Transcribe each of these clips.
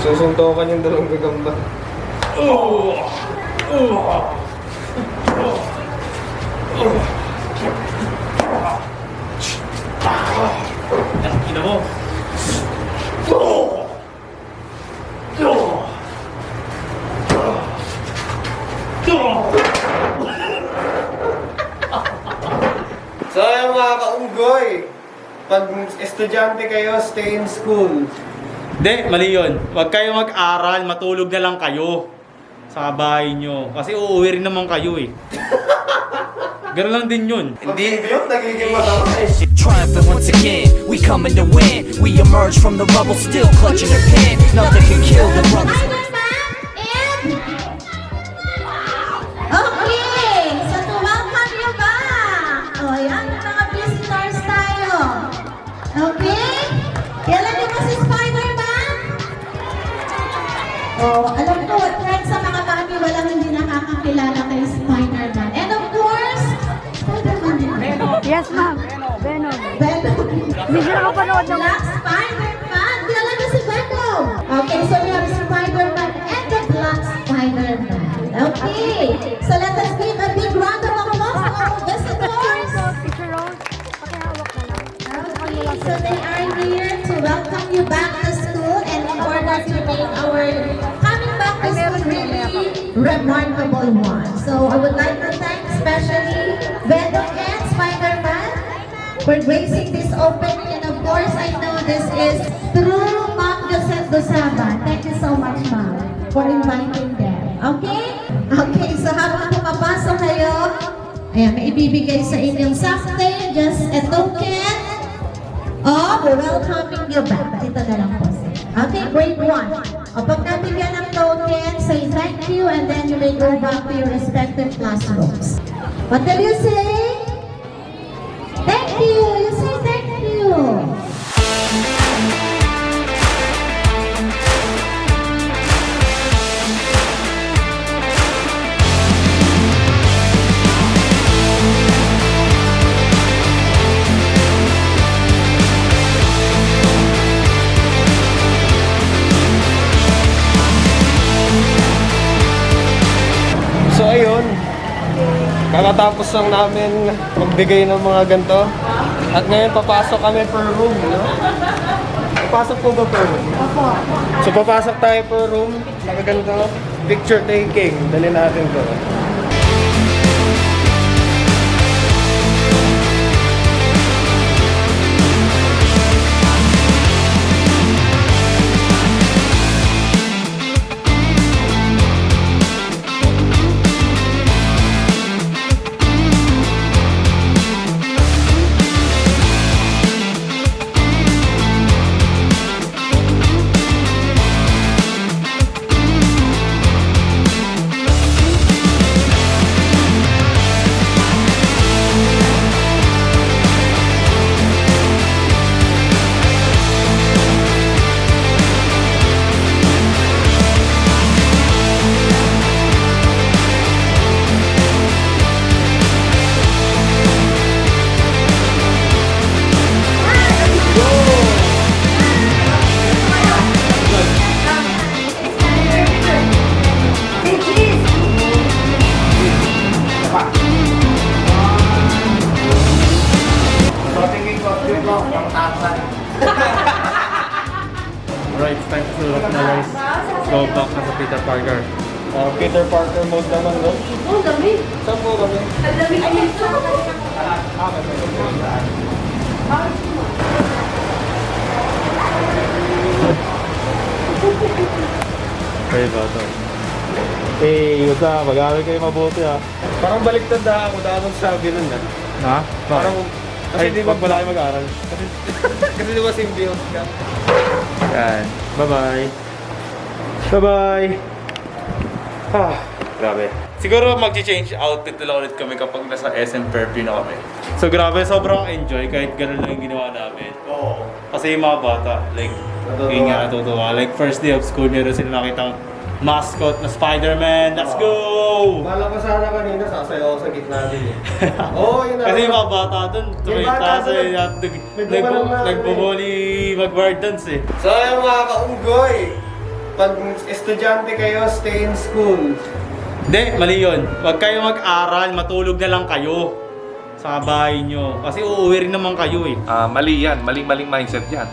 Susuntokan yung dalawang gagamba. Ina mo. So yung mga kaunggoy, pag estudyante kayo, stay in school. Hindi, mali yun. Huwag kayo mag-aral, matulog na lang kayo sa bahay nyo. Kasi uuwi rin naman kayo eh. Ganun lang din yun. Hindi yun, nagiging matama eh. Triumphant once again, we coming to win. We emerge from the rubble, still clutching the pen. Nothing can kill the brothers. Okay, so to welcome you back. O, yan yung mga visitors tayo. Okay? Kailan niyo ba si Spider-Man? Alam ko, kahit sa mga mami, walang hindi nakakakilala kay Spider-Man. And of course, Spider-Man din. Yes, ma'am. Venom. Venom. Hindi siya nakapanood ng... Black Spider-Man. Kilala niyo si Venom. Okay, so we have Spider-Man and the Black Spider-Man. Okay, so let us give a big round of applause to our visitors. Picture Rose. Pakihawak na lang. Okay, so they are here to welcome you back to school and in order to make our coming back to school really remarkable one. So I would like to thank especially Venom and Spider-Man for gracing this opening, and of course I know this is through Ma'am Joseph Dosaba. Thank you so much, Ma'am, for inviting them. Okay? Okay, so habang pumapasok kayo, ayan, may ibibigay sa inyong something, just a token of welcoming you back. Ito na lang po. Okay, grade 1. O pag nabigyan ng token, say thank you and then you may go back to your respective classrooms. What will you say? Thank you! You say thank you! So ayun, kakatapos lang namin magbigay ng mga ganito. At ngayon papasok kami per room, no? Papasok po ba per room? Opo. So papasok tayo per room, nakaganto, picture taking, dali natin to. Alright, it's time to look na guys. Go back na sa Peter Parker. Peter Parker mode naman, no? Oh, dami. Saan po kami? Ang dami ayun sa Okay ba ito? Hey, what's up? Mag-aaral kayo mabuti ha. Parang baliktad na ako, dahil sabi nun na. Ha? Parang, Kasi di ba pala kayo mag-aaral? kasi di ba symbiote ka? Yan. Bye-bye. Bye-bye. Ah, grabe. Siguro mag-change outfit nila ulit kami kapag nasa SM Purrfectly na kami. So grabe, sobrang enjoy kahit ganun lang yung ginawa namin. Oo. Kasi yung mga bata, like, yun nga natutuwa. Like, first day of school, meron sila nakitang mascot na Spider-Man. Let's go! Bala ko sana kanina, sasayaw ako sa gitna din eh. Oo, yun na. Kasi yung mga bata dun, Yung bata dun, nagbubuli mag-bar dance eh. So yung mga kaunggoy, pag estudyante kayo, stay in school. Hindi, mali yun. Huwag kayo mag-aral, matulog na lang kayo sa bahay nyo. Kasi uuwi rin naman kayo eh. Mali yan. Maling mindset yan.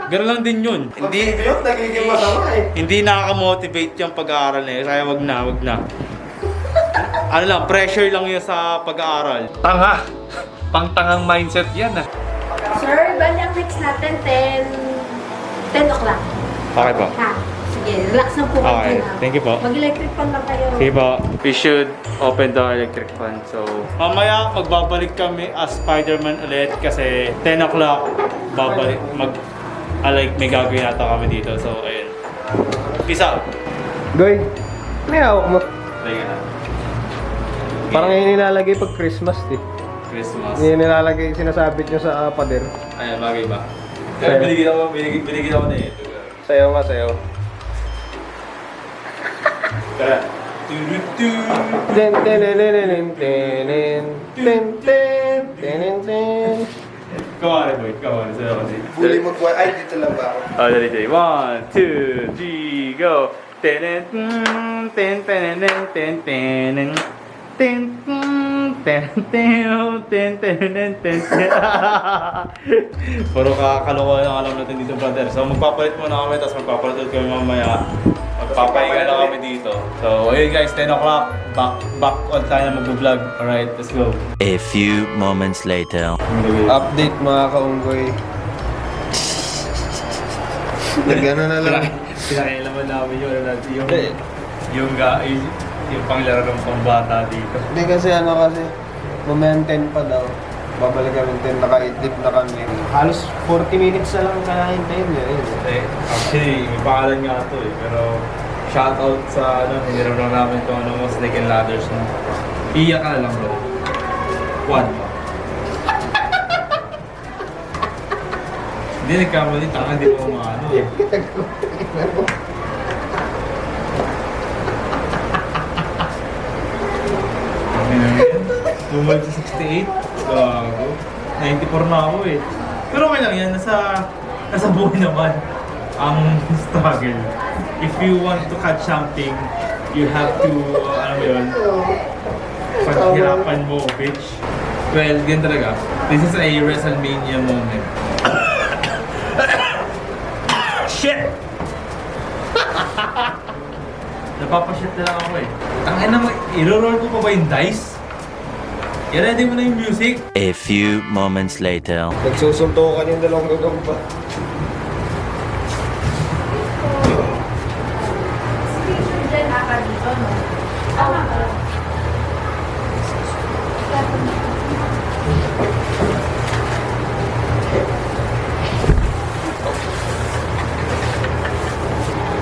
Gano'n lang din yun. Hindi, nagiging masama eh. Hindi nakaka-motivate yung pag-aaral eh. Kaya wag na. Ano lang, pressure lang yun sa pag-aaral. Tanga. Pangtangang mindset yan ah. Sir, bali ang next natin 10 o'clock. Okay po. Ha? Sige, relax na po kayo Okay, na. thank you po. Mag-electric fan lang kayo. Okay po. We should open the electric fan. So, mamaya magbabalik kami as Spider-Man ulit kasi 10 o'clock babalik may gagawin nata kami dito. So, ayun. Peace out. Goy, may hawak mo. Teka na. Parang yung nilalagay pag Christmas eh. Christmas. Yung nilalagay, sinasabit nyo sa pader. Ayan, bagay ba? Sa'yo. Binigyan ako na eh. Sayaw nga, sayaw. Tara. Ten, ten, ten, ten, ten, ten, ten, ten, ten. Come on, boy. Come on. Sayaw kasi. Huli mo po. Ay, dito lang ba ako? Oh, dali, dali. 1, 2, 3, go! Ten, ten, ten, ten, ten, ten, ten, ten. Puro kakalokohan ang alam natin dito, brother. So, magpapalit muna kami, tapos magpapalit ulit kami mamaya. Magpapahinga na kami dito. So, ayun guys, 10 o'clock. Back on tayo na mag-vlog. Alright, let's go. A few moments later. Update mga kaunggoy. Nagano na lang. Pinakailaman namin yung panglaro ng pambata dito. Hindi kasi mamaya 10 pa daw. Babalik kami 10, naka-idip na kami. Halos 40 minutes na lang kanahintayin niya. Actually, may pangalan nga ito eh. Pero shoutout sa hiniram lang namin itong Snake and Ladders na. Iyak ka na lang bro. 1. Hindi nagkamali, tanga hindi mo maano eh. Tumag sa 68. Gago. 94 na ako eh. Pero okay lang yan. Nasa buhay naman ang struggle. If you want to catch something, you have to, paghirapan mo, bitch. Well, ganyan talaga. This is a WrestleMania moment. Shit! Napapashit na lang ako eh. Tangin na i-roll ko pa ba yung dice? I-ready mo na yung music? A few moments later. Nagsusuntukan yung dalawang gagamba. Station dyan aka dito, no? Tama ka.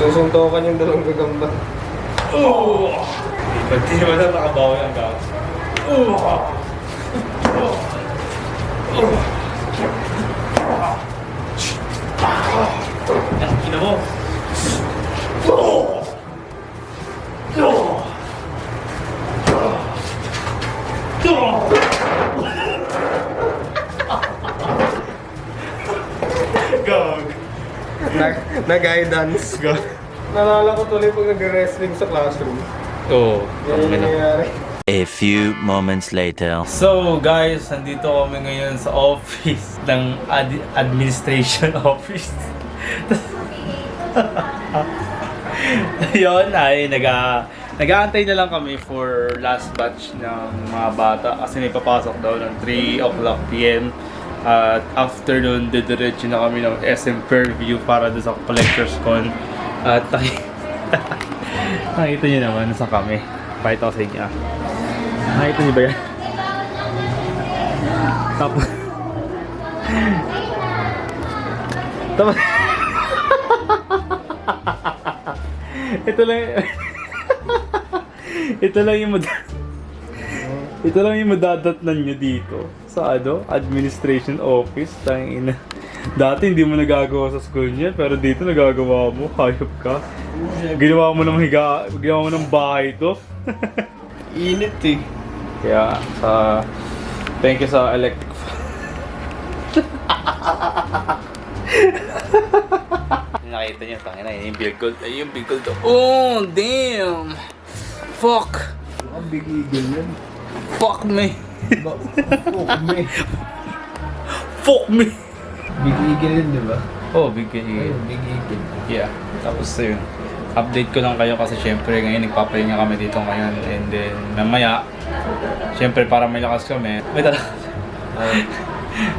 Susuntukan yung dalawang gagamba. Ba't di naman na nakabawi ang gawin? Ina mo! Gag! Nag-guidance. Nalala ko tuloy pag nag-wrestling sa classroom. Oo. Yan yung nangyayari. A few moments later. So guys, nandito kami ngayon sa office ng administration office. Yun ay nag-aantay na lang kami for last batch ng mga bata kasi may papasok daw ng 3 o'clock PM. At after nun, didiretso na kami ng SM Fairview para doon sa Collectors Con. At nakita nyo naman nasa kami. Pakita ko sa inyo. Nakita niyo ba yan? Tapos ito lang yung madadatnan nyo dito sa administration office. Tangina. Dati hindi mo nagagawa sa school niyan, pero dito nagagawa mo. Hayop ka. Ginawa mo ng bahay to. Init eh. Kaya thank you sa electric fan. nakita nyo, tangina, yun yung beer gold. Ay, yung beer gold. Oh, damn! Fuck! Ang big eagle yun. Fuck me! Fuck me. Fuck me! Big eagle yun, di ba? Oh, big eagle. Ayun, big eagle. Yeah, tapos yun. Update ko lang kayo kasi syempre ngayon nagpapahinga kami dito ngayon. And then, mamaya, syempre para may lakas kami. May talaga.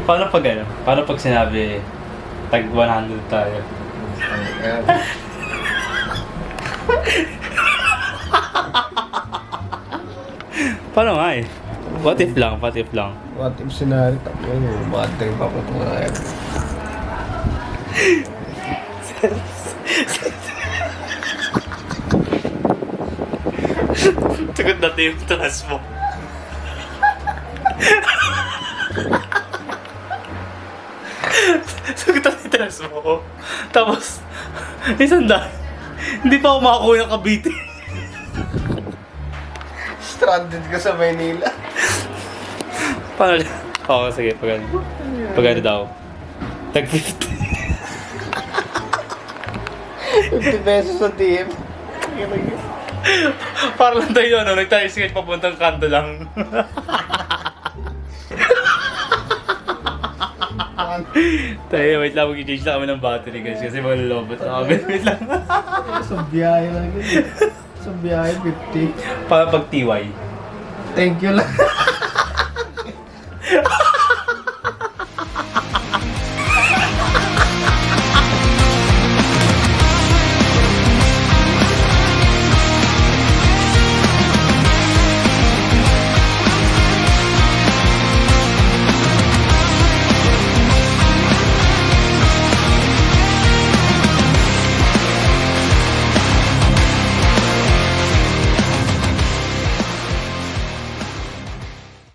Paano pag ano? Paano pag sinabi, tag 100 tayo? Ayan. Paano nga eh? What if lang, what if lang? What if scenario? Tapos yun, bad trip ako ito nga yan. Sagot natin yung talas mo. Sagot natin yung talas mo. Tapos, isang dahil, hindi pa ako makakuha ng Cavite. Stranded ka sa Maynila. Paano? Oo, sige, pag ano daw. Tag 50. 50 pesos sa team. Para lang tayo, ano, nag-tricycle papuntang kanto lang. Tayo, wait lang, mag-change lang kami ng battery guys kasi malulobot na kami. Wait lang. Sa biyahe lang yun. Sa biyahe, 50. Para pag TY. Thank you lang.